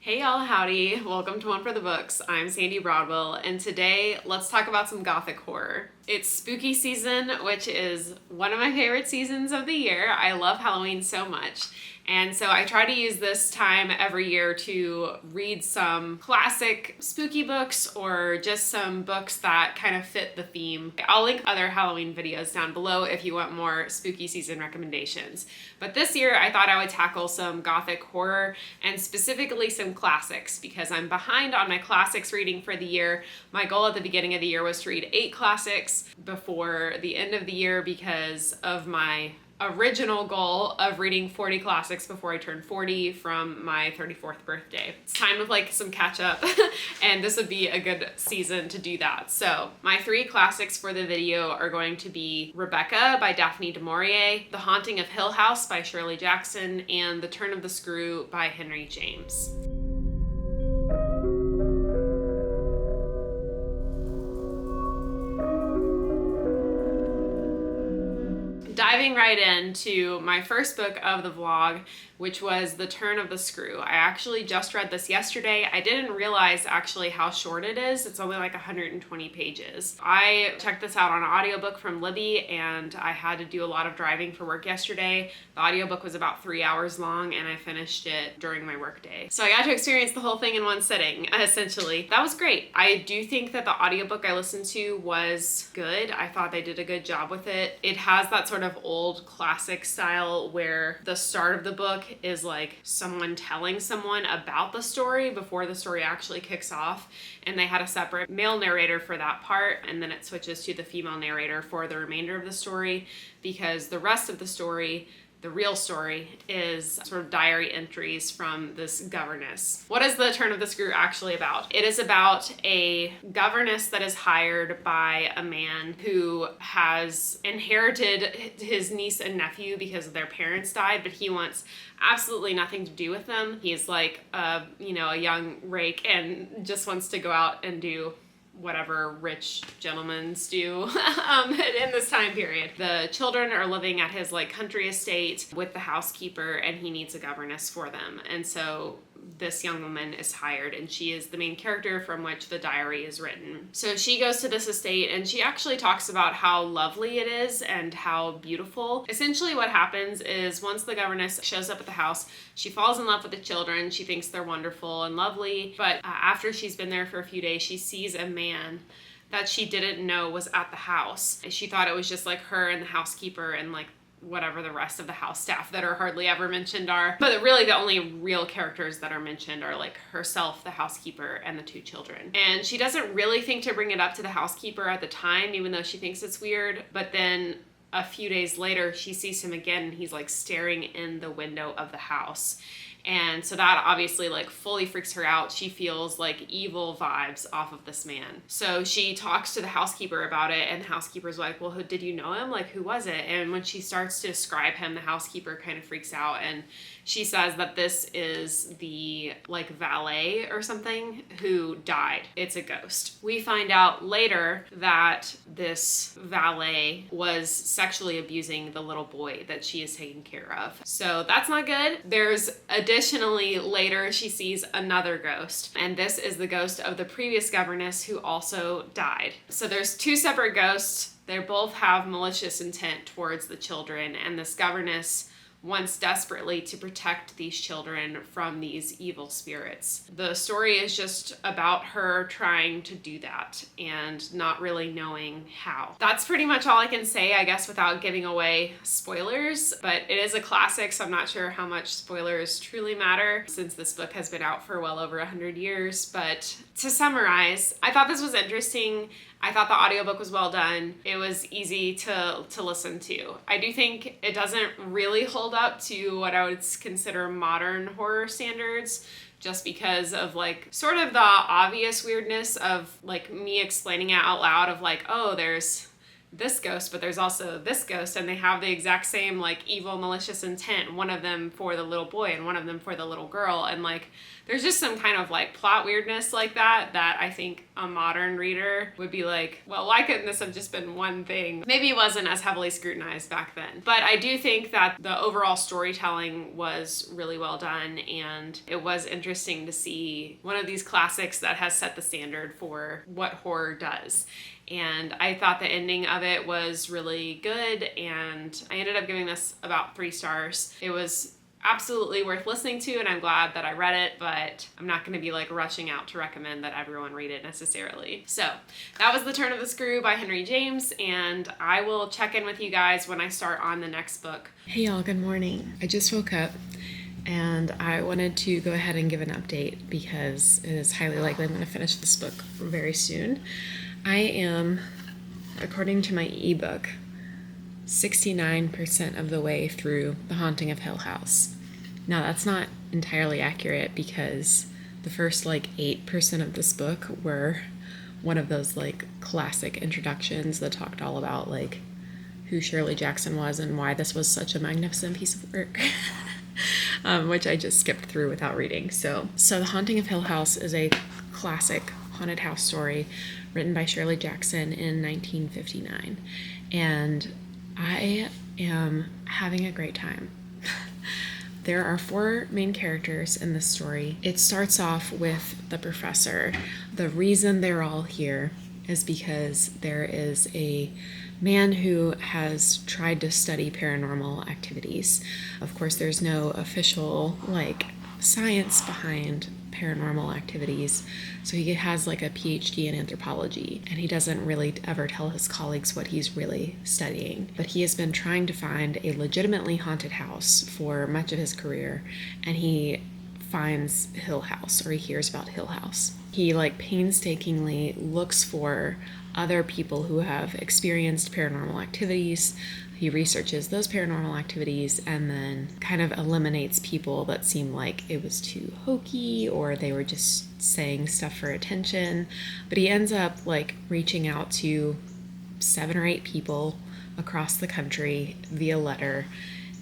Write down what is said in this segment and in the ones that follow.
Hey y'all, howdy. Welcome to One for the Books. I'm Sandy Broadwell, and today let's talk about some Gothic horror. It's spooky season, which is one of my favorite seasons of the year. I love Halloween so much. And so I try to use this time every year to read some classic spooky books or just some books that kind of fit the theme. I'll link other Halloween videos down below if you want more spooky season recommendations. But this year I thought I would tackle some Gothic horror and specifically some classics because I'm behind on my classics reading for the year. My goal at the beginning of the year was to read 8 classics before the end of the year because of my original goal of reading 40 classics before I turned 40 from my 34th birthday. It's time to like some catch up and this would be a good season to do that. So my 3 classics for the video are going to be Rebecca by Daphne du Maurier, The Haunting of Hill House by Shirley Jackson, and The Turn of the Screw by Henry James. Diving right into my first book of the vlog, which was The Turn of the Screw. I actually just read this yesterday. I didn't realize actually how short it is. It's only like 120 pages. I checked this out on an audiobook from Libby and I had to do a lot of driving for work yesterday. The audiobook was about 3 hours long and I finished it during my work day. So I got to experience the whole thing in one sitting, essentially. That was great. I do think that the audiobook I listened to was good. I thought they did a good job with it. It has that sort of old classic style where the start of the book is like someone telling someone about the story before the story actually kicks off, and they had a separate male narrator for that part, and then it switches to the female narrator for the remainder of the story because the rest of the story, the real story, is sort of diary entries from this governess. What is The Turn of the Screw actually about? It is about a governess that is hired by a man who has inherited his niece and nephew because their parents died, but he wants absolutely nothing to do with them. He's like a young rake and just wants to go out and do whatever rich gentlemen do in this time period. The children are living at his like country estate with the housekeeper and he needs a governess for them. And so this young woman is hired and she is the main character from which the diary is written. So she goes to this estate and she actually talks about how lovely it is and how beautiful. Essentially what happens is once the governess shows up at the house, she falls in love with the children. She thinks they're wonderful and lovely, but after she's been there for a few days, she sees a man that she didn't know was at the house. She thought it was just like her and the housekeeper and like whatever the rest of the house staff that are hardly ever mentioned are. But really the only real characters that are mentioned are like herself, the housekeeper, and the 2 children. And she doesn't really think to bring it up to the housekeeper at the time, even though she thinks it's weird. But then a few days later, she sees him again and he's like staring in the window of the house. And so that obviously like fully freaks her out. She feels like evil vibes off of this man. So she talks to the housekeeper about it and the housekeeper's like, well, did you know him? Like, who was it? And when she starts to describe him, the housekeeper kind of freaks out and she says that this is the like valet or something who died. It's a ghost. We find out later that this valet was sexually abusing the little boy that she is taking care of. So that's not good. There's additionally later she sees another ghost, and this is the ghost of the previous governess who also died. So there's 2 separate ghosts. They both have malicious intent towards the children, and this governess wants desperately to protect these children from these evil spirits. The story is just about her trying to do that and not really knowing how. That's pretty much all I can say, I guess, without giving away spoilers, but it is a classic, so I'm not sure how much spoilers truly matter since this book has been out for well over 100 years. But to summarize, I thought this was interesting. I thought the audiobook was well done. It was easy to listen to. I do think it doesn't really hold up to what I would consider modern horror standards, just because of like sort of the obvious weirdness of like me explaining it out loud of like, oh, there's this ghost, but there's also this ghost, and they have the exact same like evil malicious intent, one of them for the little boy and one of them for the little girl, and like there's just some kind of like plot weirdness like that I think a modern reader would be like, well, why couldn't this have just been one thing? Maybe it wasn't as heavily scrutinized back then. But I do think that the overall storytelling was really well done, and it was interesting to see one of these classics that has set the standard for what horror does. And I thought the ending of it was really good, and I ended up giving this about 3 stars. It was absolutely worth listening to, and I'm glad that I read it, but I'm not going to be like rushing out to recommend that everyone read it necessarily. So that was The Turn of the Screw by Henry James, and I will check in with you guys when I start on the next book. Hey y'all, good morning. I just woke up and I wanted to go ahead and give an update because it is highly likely I'm going to finish this book very soon. I am, according to my ebook, 69% of the way through The Haunting of Hill House. Now that's not entirely accurate because the first 8% of this book were one of those classic introductions that talked all about who Shirley Jackson was and why this was such a magnificent piece of work. Which I just skipped through without reading. So The Haunting of Hill House is a classic haunted house story written by Shirley Jackson in 1959. And I am having a great time. There are 4 main characters in this story. It starts off with the professor. The reason they're all here is because there is a man who has tried to study paranormal activities. Of course, there's no official science behind paranormal activities, so he has a PhD in anthropology, and he doesn't really ever tell his colleagues what he's really studying. But he has been trying to find a legitimately haunted house for much of his career, and he finds Hill House, or he hears about Hill House. He painstakingly looks for other people who have experienced paranormal activities. He researches those paranormal activities and then kind of eliminates people that seem like it was too hokey or they were just saying stuff for attention. But he ends up reaching out to 7 or 8 people across the country via letter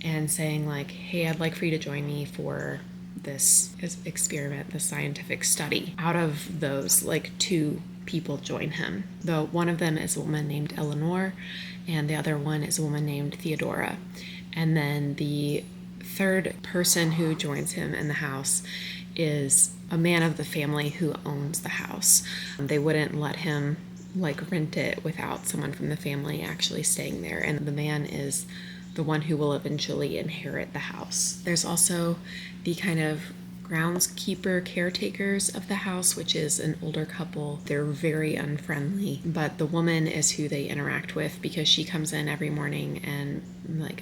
and saying hey, I'd like for you to join me for this experiment, this scientific study. Out of those, 2 people join him. Though one of them is a woman named Eleanor, and the other one is a woman named Theodora. And then the third person who joins him in the house is a man of the family who owns the house. They wouldn't let him rent it without someone from the family actually staying there, and the man is the one who will eventually inherit the house. There's also the kind of groundskeeper caretakers of the house, which is an older couple. They're very unfriendly, but the woman is who they interact with because she comes in every morning and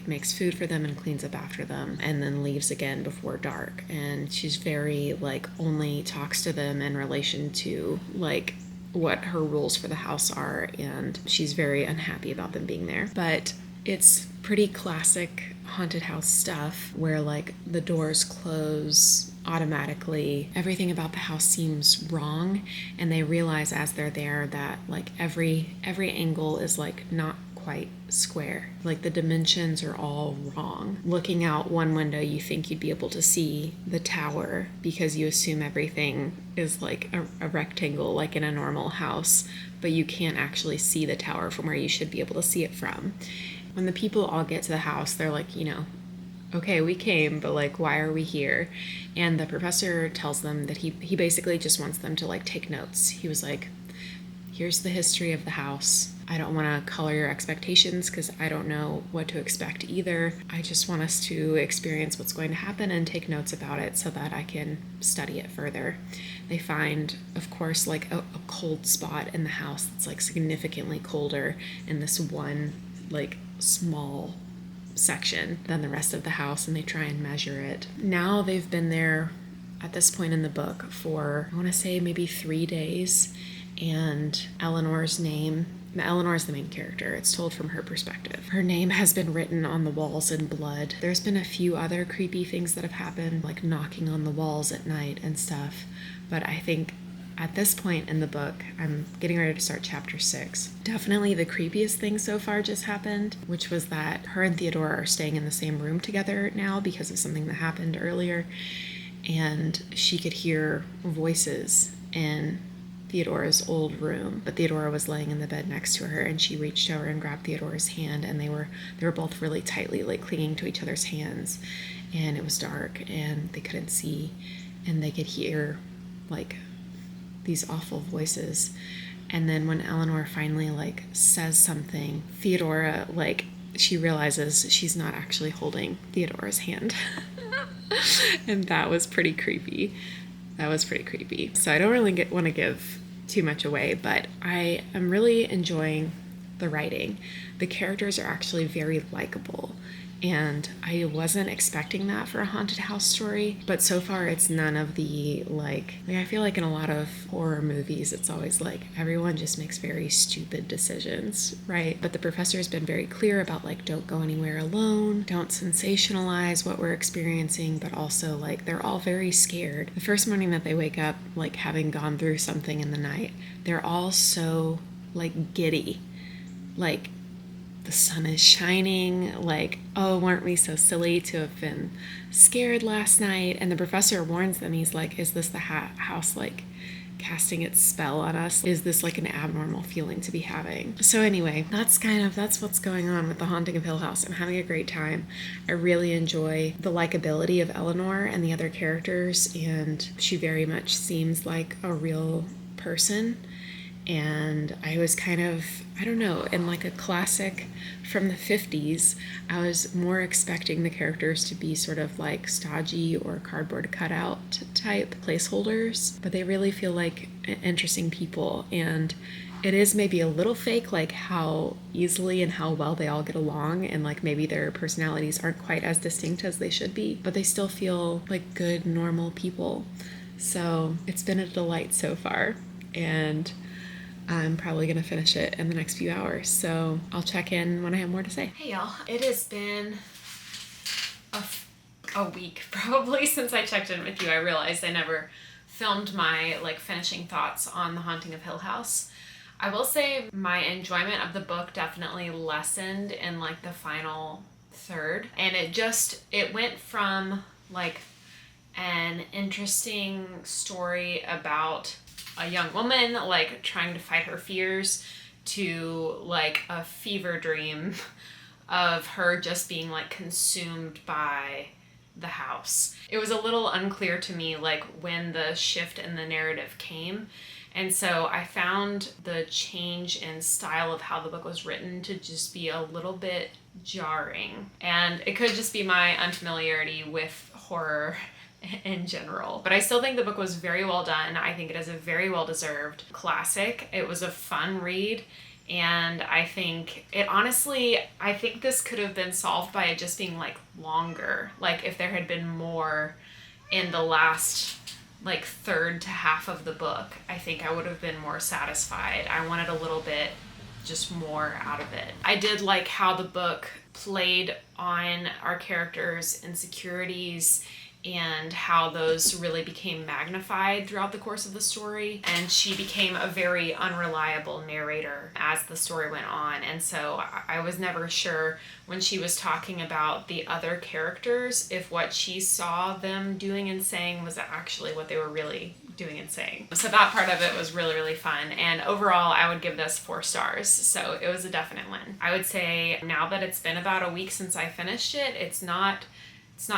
makes food for them and cleans up after them and then leaves again before dark. And she's very only talks to them in relation to what her rules for the house are, and she's very unhappy about them being there. But it's pretty classic haunted house stuff where the doors close automatically. Everything about the house seems wrong, and they realize as they're there that every angle is not quite square. The dimensions are all wrong. Looking out one window, you think you'd be able to see the tower because you assume everything is a rectangle in a normal house, but you can't actually see the tower from where you should be able to see it from. When the people all get to the house, they're okay, we came, but why are we here? And the professor tells them that he basically just wants them to take notes. He was here's the history of the house. I don't want to color your expectations because I don't know what to expect either. I just want us to experience what's going to happen and take notes about it so that I can study it further. They find, of course, a cold spot in the house that's significantly colder in this one small section than the rest of the house, and they try and measure it. Now they've been there at this point in the book for, I want to say, maybe 3 days, and Eleanor's the main character. It's told from her perspective. Her name has been written on the walls in blood. There's been a few other creepy things that have happened, knocking on the walls at night and stuff, but I think at this point in the book, I'm getting ready to start chapter 6. Definitely the creepiest thing so far just happened, which was that her and Theodora are staying in the same room together now because of something that happened earlier. and she could hear voices in Theodora's old room, but Theodora was laying in the bed next to her, and she reached over and grabbed Theodora's hand, and they were both really tightly like clinging to each other's hands, and it was dark and they couldn't see, and they could hear like these awful voices. And then when Eleanor finally like says something, Theodora, like, she realizes she's not actually holding Theodora's hand. And that was pretty creepy. So I don't really want to give too much away, but I am really enjoying the writing. The characters are actually very likable, and I wasn't expecting that for a haunted house story, but so far it's none of the like I feel like in a lot of horror movies it's always like everyone just makes very stupid decisions, right? But the professor has been very clear about like, don't go anywhere alone, don't sensationalize what we're experiencing, but also like they're all very scared. The first morning that they wake up, like having gone through something in the night, they're all so like giddy, like the sun is shining, like, oh, weren't we so silly to have been scared last night? And the professor warns them. He's like, is this the house like casting its spell on us? Is this like an abnormal feeling to be having? So anyway, that's what's going on with The Haunting of Hill House. I'm having a great time. I really enjoy the likability of Eleanor and the other characters, and she very much seems like a real person. And I was kind of, I don't know, in like a classic from the 50s, I was more expecting the characters to be sort of like stodgy or cardboard cutout type placeholders, but they really feel like interesting people. And it is maybe a little fake, like how easily and how well they all get along, and like maybe their personalities aren't quite as distinct as they should be, but they still feel like good, normal people. So it's been a delight so far, and I'm probably going to finish it in the next few hours, so I'll check in when I have more to say. Hey y'all, it has been a week probably since I checked in with you. I realized I never filmed my like finishing thoughts on The Haunting of Hill House. I will say my enjoyment of the book definitely lessened in like the final third, and it went from like an interesting story about a young woman like trying to fight her fears to like a fever dream of her just being like consumed by the house. It was a little unclear to me like when the shift in the narrative came, and so I found the change in style of how the book was written to just be a little bit jarring, and it could just be my unfamiliarity with horror in general. But I still think the book was very well done. I think it is a very well-deserved classic. It was a fun read, and I think this could have been solved by it just being like longer. Like if there had been more in the last like third to half of the book, I think I would have been more satisfied. I wanted a little bit just more out of it. I did like how the book played on our characters' insecurities and how those really became magnified throughout the course of the story. And she became a very unreliable narrator as the story went on. And so I was never sure when she was talking about the other characters if what she saw them doing and saying was actually what they were really doing and saying. So that part of it was really, really fun. And overall, I would give this 4 stars. So it was a definite win. I would say now that it's been about a week since I finished it, it's not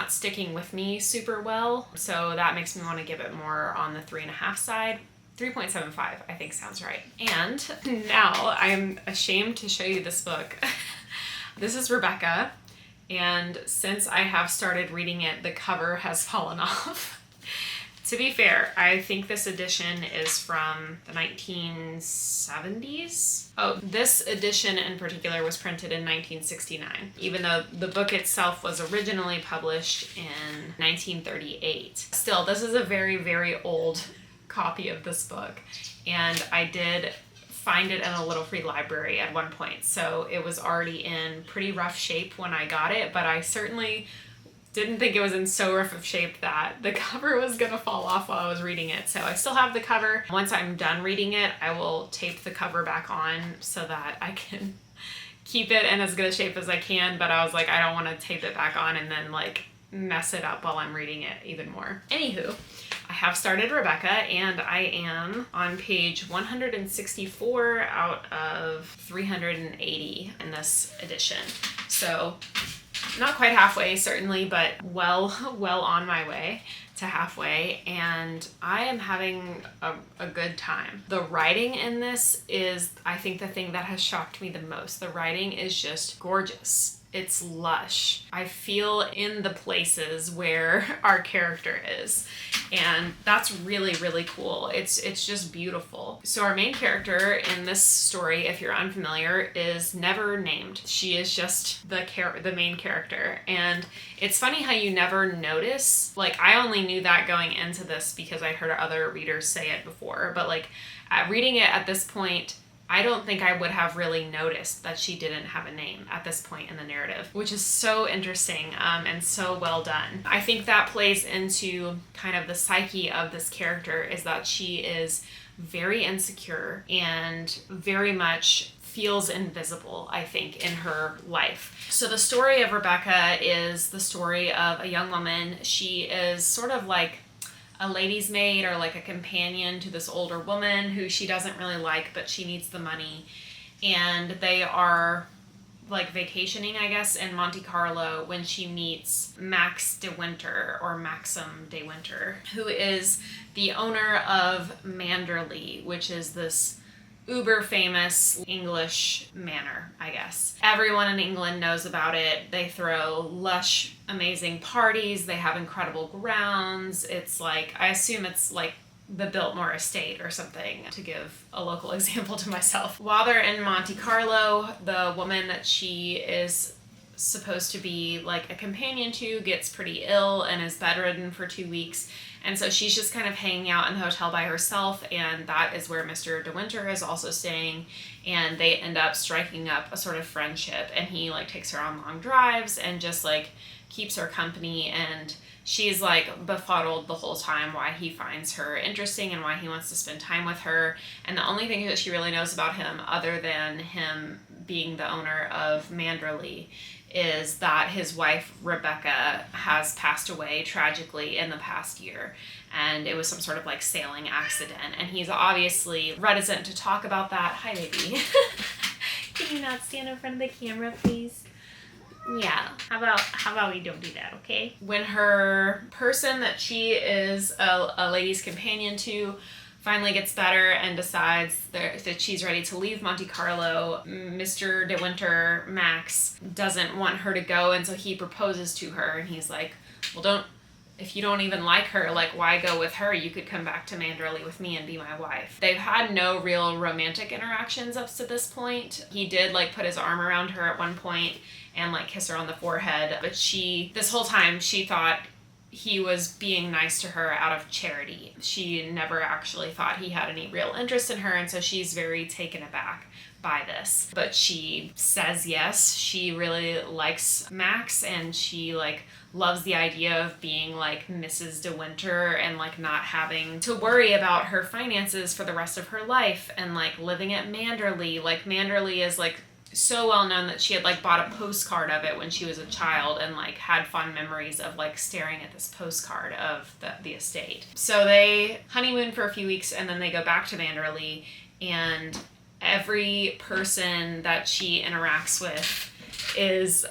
sticking with me super well, so that makes me want to give it more on the 3.5 side. 3.75 I think sounds right. And now I'm ashamed to show you this book. This is Rebecca, and since I have started reading it, the cover has fallen off. To be fair, I think this edition is from the 1970s. Oh, this edition in particular was printed in 1969, even though the book itself was originally published in 1938. Still, this is a very, very old copy of this book, and I did find it in a little free library at one point, so it was already in pretty rough shape when I got it, but I certainly didn't think it was in so rough of shape that the cover was gonna fall off while I was reading it. So I still have the cover. Once I'm done reading it, I will tape the cover back on so that I can keep it in as good a shape as I can, but I was like, I don't want to tape it back on and then like mess it up while I'm reading it even more. Anywho, I have started Rebecca, and I am on page 164 out of 380 in this edition. So not quite halfway, certainly, but well on my way to halfway, and I am having a good time. The writing in this is, I think, the thing that has shocked me the most. The writing is just gorgeous. It's lush. I feel in the places where our character is, and that's really, really cool. It's just beautiful. So our main character in this story, if you're unfamiliar, is never named. She is just the main character, and it's funny how you never notice. Like, I only knew that going into this because I heard other readers say it before, but like reading it at this point, I don't think I would have really noticed that she didn't have a name at this point in the narrative, which is so interesting and so well done. I think that plays into kind of the psyche of this character, is that she is very insecure and very much feels invisible, I think, in her life. So the story of Rebecca is the story of a young woman. She is sort of like a lady's maid or like a companion to this older woman who she doesn't really like, but she needs the money. And they are like vacationing, I guess, in Monte Carlo when she meets Max de Winter, or Maxim de Winter, who is the owner of Manderley, which is this uber famous English manor, I guess. Everyone in England knows about it. They throw lush, amazing parties. They have incredible grounds. It's like, I assume it's like the Biltmore estate or something, to give a local example to myself. While they're in Monte Carlo, the woman that she is supposed to be like a companion to gets pretty ill and is bedridden for 2 weeks. And so she's just kind of hanging out in the hotel by herself, and that is where Mr. De Winter is also staying, and they end up striking up a sort of friendship, and he like takes her on long drives and just like keeps her company, and she's like befuddled the whole time why he finds her interesting and why he wants to spend time with her. And the only thing that she really knows about him, other than him being the owner of Manderley, is that his wife Rebecca has passed away tragically in the past year, and it was some sort of like sailing accident, and he's obviously reticent to talk about that. Hi, baby. Can you not stand in front of the camera, please? Yeah, how about we don't do that, okay? When her person that she is a lady's companion to finally gets better and decides that she's ready to leave Monte Carlo, Mr. De Winter, Max, doesn't want her to go, and so he proposes to her, and he's like, well, if you don't even like her, like, why go with her? You could come back to Manderley with me and be my wife. They've had no real romantic interactions up to this point. He did like put his arm around her at one point and like kiss her on the forehead, but this whole time she thought he was being nice to her out of charity. She never actually thought he had any real interest in her, and so she's very taken aback by this. But she says yes. She really likes Max, and she like loves the idea of being like Mrs. De Winter and like not having to worry about her finances for the rest of her life, and like living at Manderley. Like Manderley is like so well known that she had like bought a postcard of it when she was a child, and like had fond memories of like staring at this postcard of the estate. So they honeymoon for a few weeks, and then they go back to Manderley, and every person that she interacts with is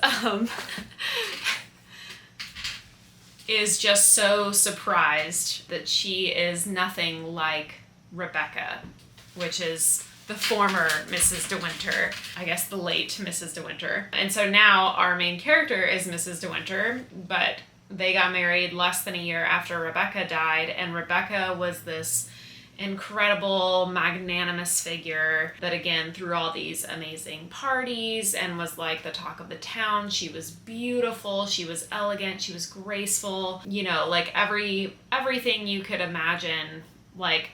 just so surprised that she is nothing like Rebecca, which is the former Mrs. De Winter, I guess the late Mrs. De Winter. And so now our main character is Mrs. De Winter, but they got married less than a year after Rebecca died, and Rebecca was this incredible, magnanimous figure that again threw all these amazing parties and was like the talk of the town. She was beautiful, she was elegant, she was graceful, you know, like everything you could imagine. Like,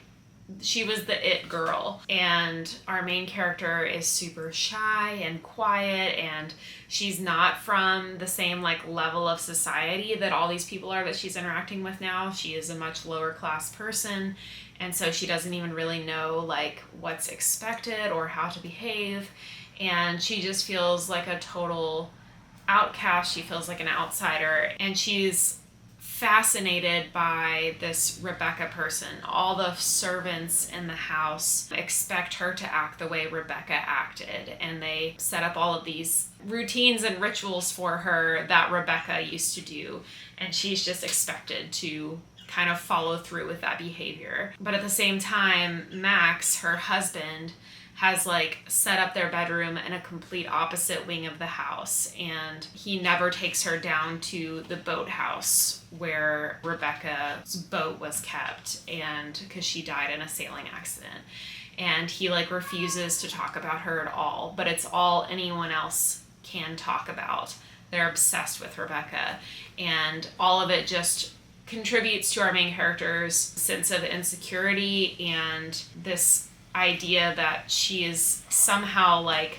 she was the it girl. And our main character is super shy and quiet, and she's not from the same like level of society that all these people are that she's interacting with now. She is a much lower class person, and so she doesn't even really know like what's expected or how to behave, and she just feels like a total outcast. She feels like an outsider, and she's fascinated by this Rebecca person. All the servants in the house expect her to act the way Rebecca acted, and they set up all of these routines and rituals for her that Rebecca used to do, and she's just expected to kind of follow through with that behavior. But at the same time, Max, her husband, has like set up their bedroom in a complete opposite wing of the house, and he never takes her down to the boathouse where Rebecca's boat was kept, and because she died in a sailing accident. And he like refuses to talk about her at all, but it's all anyone else can talk about. They're obsessed with Rebecca, and all of it just contributes to our main character's sense of insecurity and this idea that she is somehow like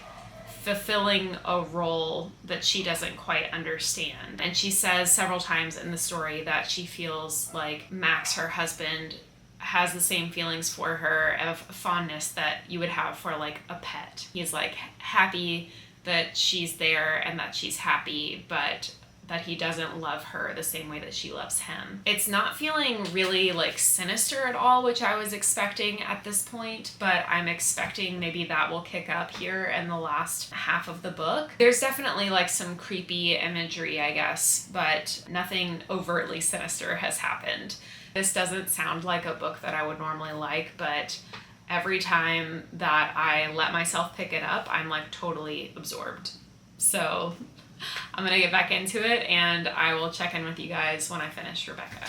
fulfilling a role that she doesn't quite understand. And she says several times in the story that she feels like Max, her husband, has the same feelings for her of fondness that you would have for like a pet. He's like happy that she's there and that she's happy, but that he doesn't love her the same way that she loves him. It's not feeling really like sinister at all, which I was expecting at this point, but I'm expecting maybe that will kick up here in the last half of the book. There's definitely like some creepy imagery, I guess, but nothing overtly sinister has happened. This doesn't sound like a book that I would normally like, but every time that I let myself pick it up, I'm like totally absorbed. So I'm gonna get back into it, and I will check in with you guys when I finish Rebecca.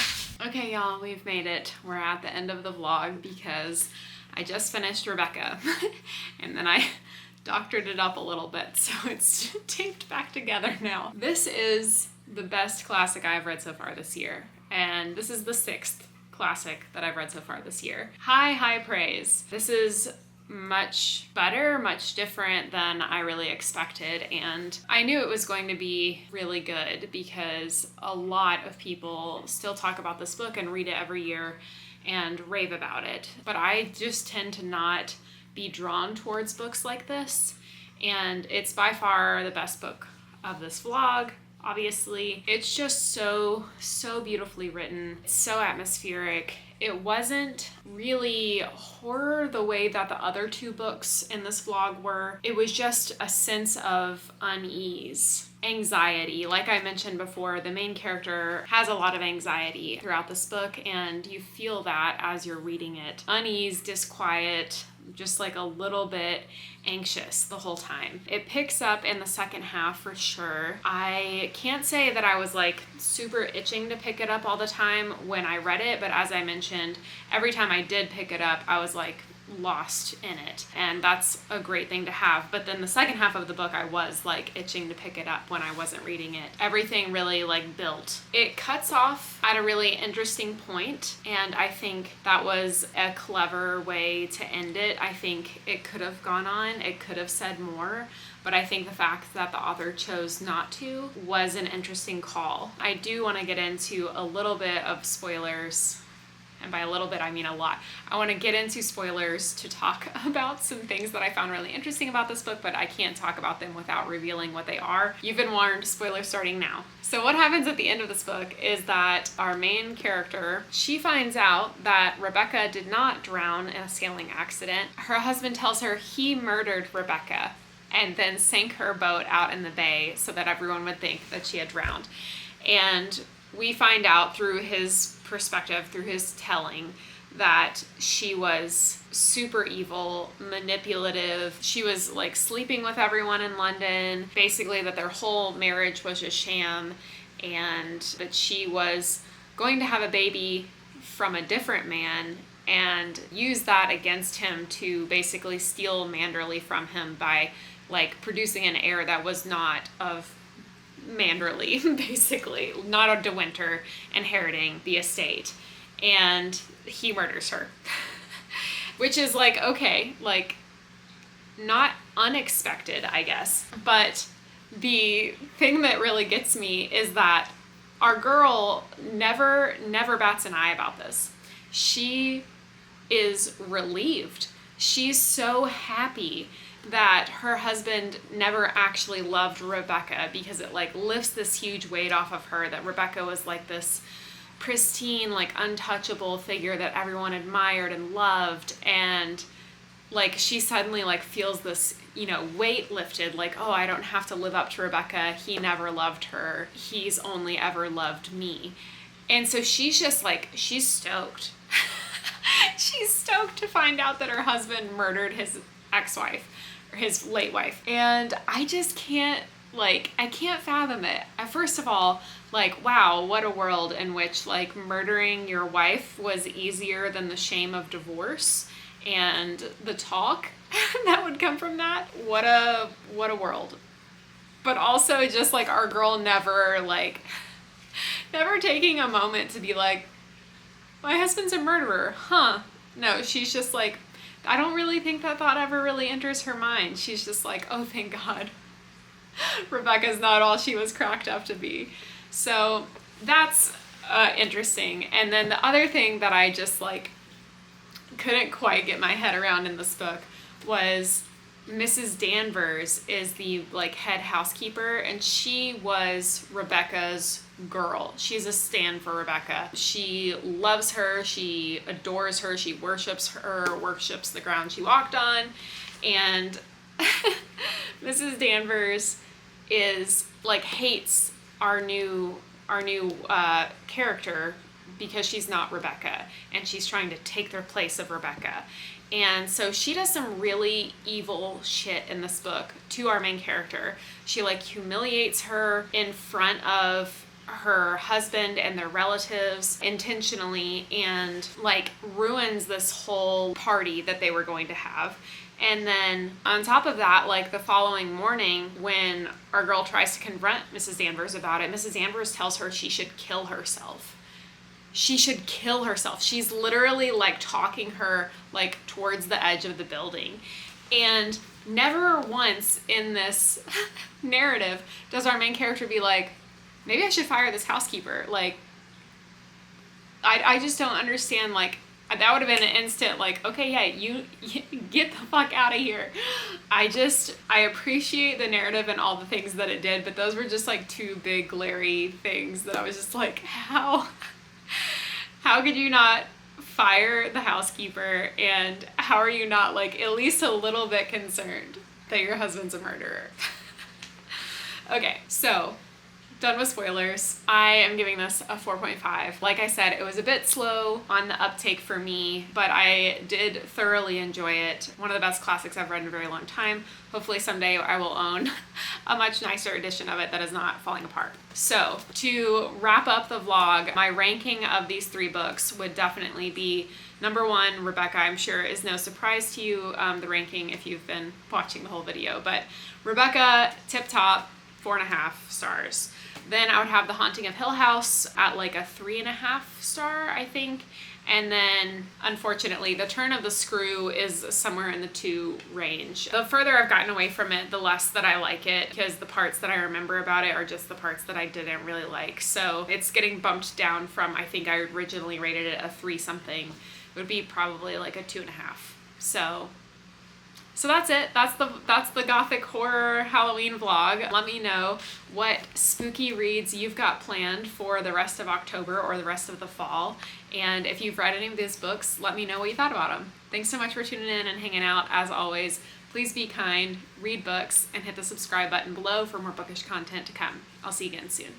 Okay, y'all, we've made it. We're at the end of the vlog because I just finished Rebecca and then I doctored it up a little bit, so it's taped back together now. This is the best classic I've read so far this year, and this is the 6th classic that I've read so far this year. High praise. This is much better, much different than I really expected, and I knew it was going to be really good because a lot of people still talk about this book and read it every year and rave about it, but I just tend to not be drawn towards books like this, and it's by far the best book of this vlog. Obviously, it's just so beautifully written. It's so atmospheric. It wasn't really horror the way that the other 2 books in this vlog were. It was just a sense of unease, anxiety. Like I mentioned before, the main character has a lot of anxiety throughout this book, and you feel that as you're reading it. Unease, disquiet, just like a little bit anxious the whole time. It picks up in the second half for sure. I can't say that I was like super itching to pick it up all the time when I read it, but as I mentioned, every time I did pick it up, I was like lost in it, and that's a great thing to have. But then the second half of the book, I was like itching to pick it up when I wasn't reading it. Everything really like built. It cuts off at a really interesting point, and I think that was a clever way to end it. I think it could have gone on, it could have said more, but I think the fact that the author chose not to was an interesting call. I do want to get into a little bit of spoilers, and by a little bit I mean a lot. I want to get into spoilers to talk about some things that I found really interesting about this book, but I can't talk about them without revealing what they are. You've been warned, spoilers starting now. So what happens at the end of this book is that our main character, she finds out that Rebecca did not drown in a sailing accident. Her husband tells her he murdered Rebecca and then sank her boat out in the bay so that everyone would think that she had drowned. And we find out through his perspective, through his telling, that she was super evil, manipulative. She was like sleeping with everyone in London, basically that their whole marriage was a sham, and that she was going to have a baby from a different man and use that against him to basically steal Manderley from him by like producing an heir that was not of Manderley, basically, not a De Winter, inheriting the estate. And he murders her. Which is like, okay, like, not unexpected, I guess. But the thing that really gets me is that our girl never bats an eye about this. She is relieved. She's so happy that her husband never actually loved Rebecca because it like lifts this huge weight off of her, that Rebecca was like this pristine, like untouchable figure that everyone admired and loved, and like she suddenly like feels this, you know, weight lifted, like, oh, I don't have to live up to Rebecca. He never loved her. He's only ever loved me. And so she's just like, she's stoked. She's stoked to find out that her husband murdered his ex-wife, or his late wife. And I just can't, like, I can't fathom it. First of all, like, wow, what a world in which, like, murdering your wife was easier than the shame of divorce and the talk that would come from that. What a world. But also just, like, our girl never taking a moment to be like, my husband's a murderer, huh? No, she's just like, I don't really think that thought ever really enters her mind. She's just like, oh, thank God. Rebecca's not all she was cracked up to be. So that's interesting. And then the other thing that I just like couldn't quite get my head around in this book was Mrs. Danvers is the like head housekeeper, and she was Rebecca's girl. She's a stan for Rebecca. She loves her, she adores her, she worships her, worships the ground she walked on. And Mrs. Danvers is like hates our new character because she's not Rebecca, and she's trying to take the place of Rebecca. And so she does some really evil shit in this book to our main character. She like humiliates her in front of her husband and their relatives intentionally, and like ruins this whole party that they were going to have. And then on top of that, like the following morning when our girl tries to confront Mrs. Danvers about it, Mrs. Danvers tells her she should kill herself. She should kill herself. She's literally like talking her like towards the edge of the building. And never once in this narrative does our main character be like, maybe I should fire this housekeeper. Like, I just don't understand. Like, that would have been an instant like, okay, yeah, you get the fuck out of here. I appreciate the narrative and all the things that it did, but those were just like two big glary things that I was just like, how could you not fire the housekeeper, and how are you not like at least a little bit concerned that your husband's a murderer? Okay, so done with spoilers. I am giving this a 4.5. Like I said, it was a bit slow on the uptake for me, but I did thoroughly enjoy it. One of the best classics I've read in a very long time. Hopefully someday I will own a much nicer edition of it that is not falling apart. So to wrap up the vlog, my ranking of these three books would definitely be number 1, Rebecca. I'm sure is no surprise to you, the ranking if you've been watching the whole video, but Rebecca, tip top, 4.5 stars. Then I would have The Haunting of Hill House at like a 3.5 star, I think. And then, unfortunately, The Turn of the Screw is somewhere in the 2 range. The further I've gotten away from it, the less that I like it, because the parts that I remember about it are just the parts that I didn't really like. So it's getting bumped down from, I think I originally rated it a 3-something. It would be probably like a 2.5. So that's it. That's the Gothic horror Halloween vlog. Let me know what spooky reads you've got planned for the rest of October or the rest of the fall. And if you've read any of these books, let me know what you thought about them. Thanks so much for tuning in and hanging out. As always, please be kind, read books, and hit the subscribe button below for more bookish content to come. I'll see you again soon.